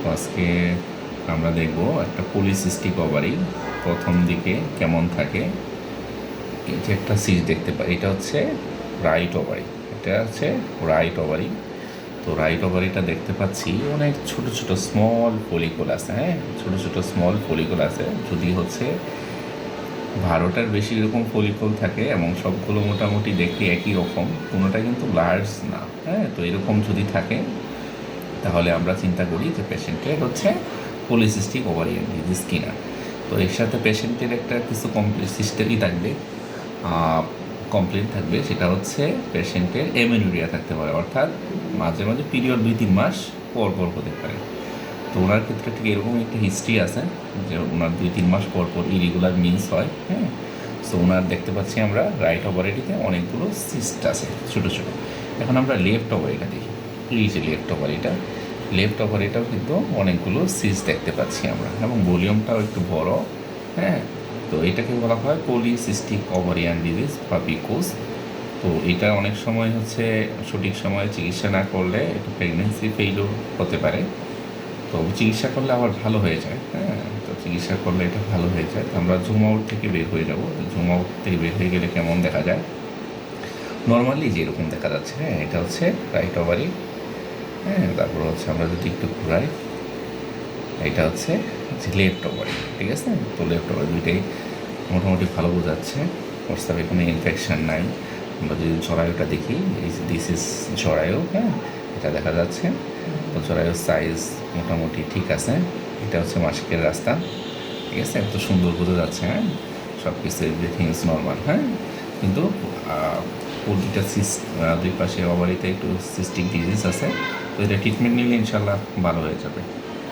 তো আজকে আমরা দেখব একটা পলিসিস্টিক ওভারি প্রথম দিকে কেমন থাকে। এই যে একটা সিজ দেখতে পাই, এটা হচ্ছে রাইট ওভারি, এটা হচ্ছে রাইট ওভারি। তো রাইট ওভারিটা দেখতে পাচ্ছি অনেক ছোট ছোট স্মল ফলিকল আছে, হ্যাঁ ছোট ছোট স্মল ফলিকল আছে। যদি হচ্ছে 12টার বেশি এরকম ফলিকল থাকে এবং সবগুলো মোটামুটি দেখতে একই রকম, কোনোটা কিন্তু লার্জ না, হ্যাঁ। তো এরকম যদি থাকে তাহলে আমরা চিন্তা করি যে পেশেন্টের হচ্ছে পলিসিস্টিক ওভারিয়ান ডিজিজ কিনা। তো এর সাথে পেশেন্টের একটা কিছু সিস্টেমই থাকবে, কমপ্লেন থাকবে, সেটা হচ্ছে পেশেন্টের এমেনুরিয়া থাকতে পারে, অর্থাৎ মাঝে মাঝে পিরিয়ড 2-3 মাস পর পর হতে পারে। তো ওনার ক্ষেত্রে ঠিক এরকম একটা হিস্ট্রি আছে যে ওনার 2-3 মাস পর পর ইরেগুলার মিন্স হয়, হ্যাঁ। সো ওনার দেখতে পাচ্ছি আমরা রাইট ওভারিটিতে অনেকগুলো সিস্ট আছে ছোটো ছোটো। এখন আমরা লেফট ওভারিটা দেখি, এই যে লেফট ওভারিটাও কিন্তু অনেকগুলো সিস্ট দেখতে পাচ্ছি আমরা, এবং ভলিউমটাও একটু বড়, হ্যাঁ। তো এটাকে বলা হয় পলিসিস্টিক ওভারিয়ান ডিজিজ বা পিকোস। তো এটা অনেক সময় হচ্ছে সঠিক সময়ে চিকিৎসা না করলে এটা প্রেগনেন্সি ফেইলিওর হতে পারে। তো চিকিৎসা করলে আবার ভালো হয়ে যায়, হ্যাঁ। তো চিকিৎসা করলে এটা ভালো হয়ে যায়। তো আমরা জুম আউট থেকে বের হয়ে যাব। জুম আউট থেকে বের হয়ে গেলে কেমন দেখা যায়, নর্মালি যেরকম দেখা যাচ্ছে, হ্যাঁ। এটা হচ্ছে রাইট ওভারি, হ্যাঁ। তারপর হচ্ছে আমরা যদি একটু ঘুরাই, এটা হচ্ছে লেফট ওভারি, ঠিক আছে। তো লেফট ওভারি দুইটাই মোটামুটি ভালো বোঝাচ্ছে, প্রস্তাবে কোনো ইনফেকশন নাই। আমরা যদি জরায়ুটা দেখি, দিস ইজ জরায়ু, হ্যাঁ, এটা দেখা যাচ্ছে। তো জরায়ুর সাইজ মোটামুটি ঠিক আছে। এটা হচ্ছে মাসিকের রাস্তা, ঠিক আছে, এত সুন্দর বোঝা যাচ্ছে, হ্যাঁ। সব কিছু এভরিথিং ইজ নর্মাল, হ্যাঁ। কিন্তু প্রতিটা দুই পাশে ওভারিতে একটু সিস্টিক ডিজিজ আছে। তো এটা ট্রিটমেন্ট নিলে ইনশাল্লাহ ভালো হয়ে যাবে।